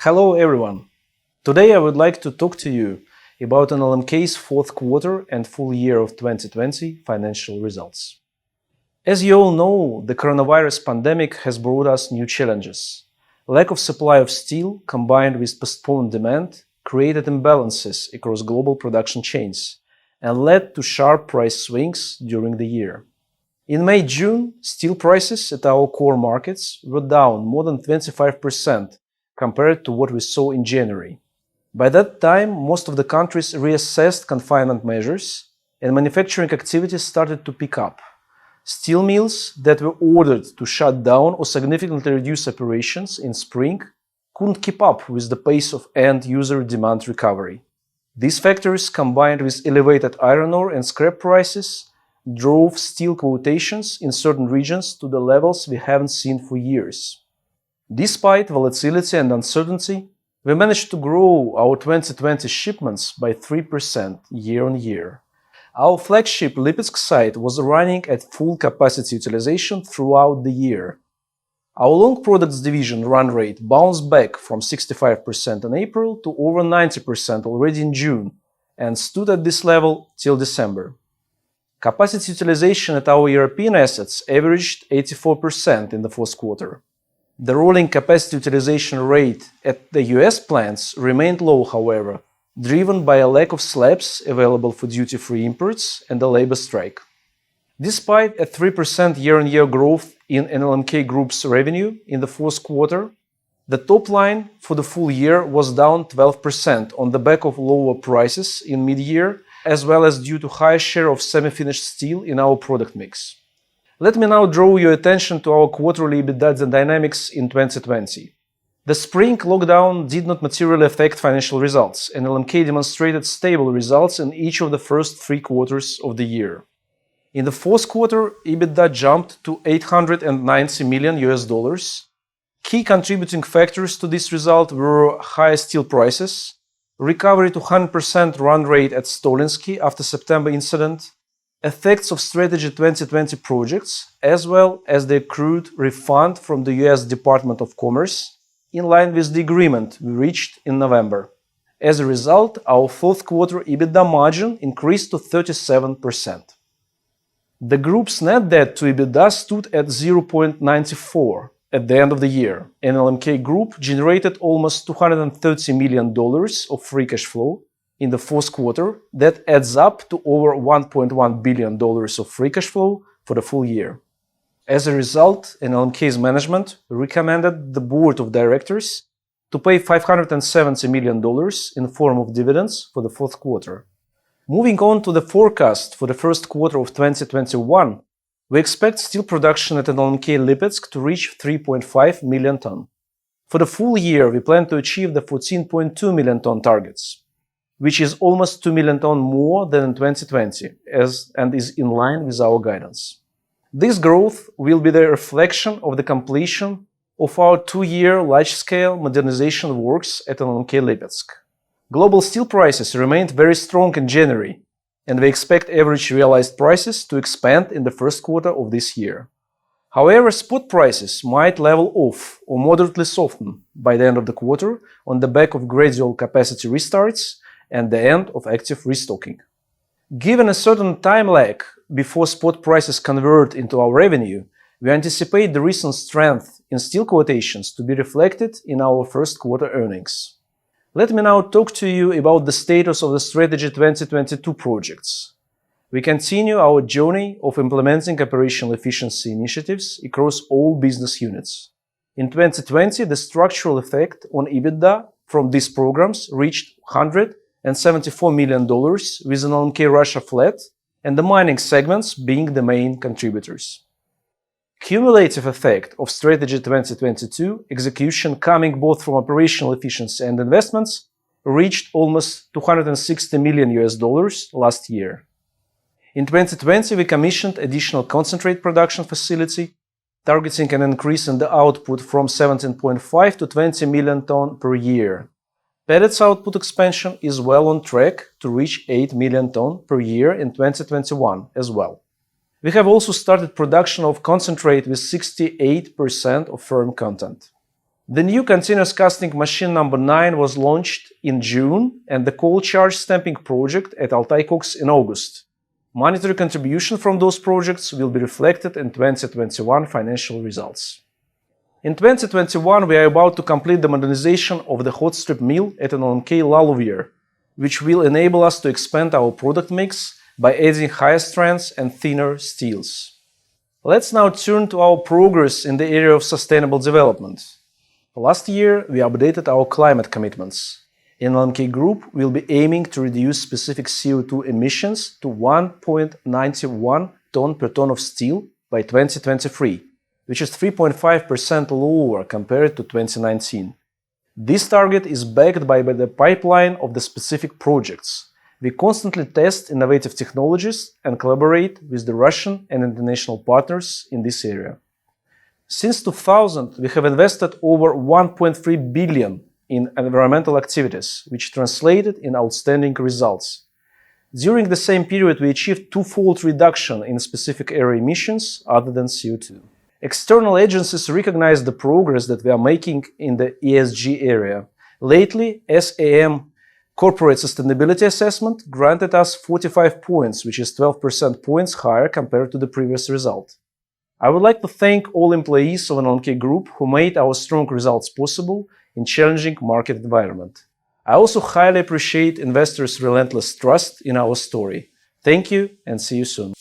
Hello everyone! Today I would like to talk to you about NLMK's fourth quarter and full year of 2020 financial results. As you all know, the coronavirus pandemic has brought us new challenges. Lack of supply of steel combined with postponed demand created imbalances across global production chains and led to sharp price swings during the year. In May-June, steel prices at our core markets were down more than 25% compared to what we saw in January. By that time, most of the countries reassessed confinement measures and manufacturing activities started to pick up. Steel mills that were ordered to shut down or significantly reduce operations in spring couldn't keep up with the pace of end-user demand recovery. These factors, combined with elevated iron ore and scrap prices, drove steel quotations in certain regions to the levels we haven't seen for years. Despite volatility and uncertainty, we managed to grow our 2020 shipments by 3% year-on-year. Our flagship Lipetsk site was running at full capacity utilization throughout the year. Our long products division run rate bounced back from 65% in April to over 90% already in June and stood at this level till December. Capacity utilization at our European assets averaged 84% in the fourth quarter. The rolling capacity utilization rate at the US plants remained low, however, driven by a lack of slabs available for duty-free imports and a labor strike. Despite a 3% year-on-year growth in NLMK Group's revenue in the fourth quarter, the top line for the full year was down 12% on the back of lower prices in mid-year, as well as due to higher share of semi-finished steel in our product mix. Let me now draw your attention to our quarterly EBITDA dynamics in 2020. The spring lockdown did not materially affect financial results, and NLMK demonstrated stable results in each of the first 3 quarters of the year. In the fourth quarter, EBITDA jumped to $890 million. Key contributing factors to this result were higher steel prices, recovery to 100% run rate at Stolinsky after September incident, effects of Strategy 2020 projects, as well as the accrued refund from the US Department of Commerce, in line with the agreement we reached in November. As a result, our fourth quarter EBITDA margin increased to 37%. The group's net debt to EBITDA stood at 0.94 at the end of the year. NLMK Group generated almost $230 million of free cash flow in the fourth quarter. That adds up to over $1.1 billion of free cash flow for the full year. As a result, NLMK's management recommended the board of directors to pay $570 million in form of dividends for the fourth quarter. Moving on to the forecast for the first quarter of 2021, we expect steel production at NLMK Lipetsk to reach 3.5 million ton. For the full year, we plan to achieve the 14.2 million ton targets, which is almost 2 million ton more than in 2020 and is in line with our guidance. This growth will be the reflection of the completion of our 2-year large-scale modernization works at NLMK Lipetsk. Global steel prices remained very strong in January, and we expect average realized prices to expand in the first quarter of this year. However, spot prices might level off or moderately soften by the end of the quarter on the back of gradual capacity restarts and the end of active restocking. Given a certain time lag before spot prices convert into our revenue, we anticipate the recent strength in steel quotations to be reflected in our first quarter earnings. Let me now talk to you about the status of the Strategy 2022 projects. We continue our journey of implementing operational efficiency initiatives across all business units. In 2020, the structural effect on EBITDA from these programs reached $174 million, with NLMK Russia flat and the mining segments being the main contributors. Cumulative effect of Strategy 2022 execution coming both from operational efficiency and investments reached almost $260 million last year. In 2020, we commissioned additional concentrate production facility, targeting an increase in the output from 17.5 to 20 million ton per year. Pellets output expansion is well on track to reach 8 million ton per year in 2021 as well. We have also started production of concentrate with 68% of firm content. The new continuous casting machine number 9 was launched in June and the cold charge stamping project at Altai Koks in August. Monetary contribution from those projects will be reflected in 2021 financial results. In 2021, we are about to complete the modernization of the hot strip mill at NLMK Laluvier, which will enable us to expand our product mix by adding higher strengths and thinner steels. Let's now turn to our progress in the area of sustainable development. Last year, we updated our climate commitments. NLMK Group will be aiming to reduce specific CO2 emissions to 1.91 ton per ton of steel by 2023, which is 3.5% lower compared to 2019. This target is backed by the pipeline of the specific projects. We constantly test innovative technologies and collaborate with the Russian and international partners in this area. Since 2000, we have invested over 1.3 billion in environmental activities, which translated in outstanding results. During the same period, we achieved twofold reduction in specific air emissions other than CO2. External agencies recognize the progress that we are making in the ESG area. Lately, SAM Corporate Sustainability Assessment granted us 45 points, which is 12% points higher compared to the previous result. I would like to thank all employees of NLMK Group who made our strong results possible in challenging market environment. I also highly appreciate investors' relentless trust in our story. Thank you and see you soon.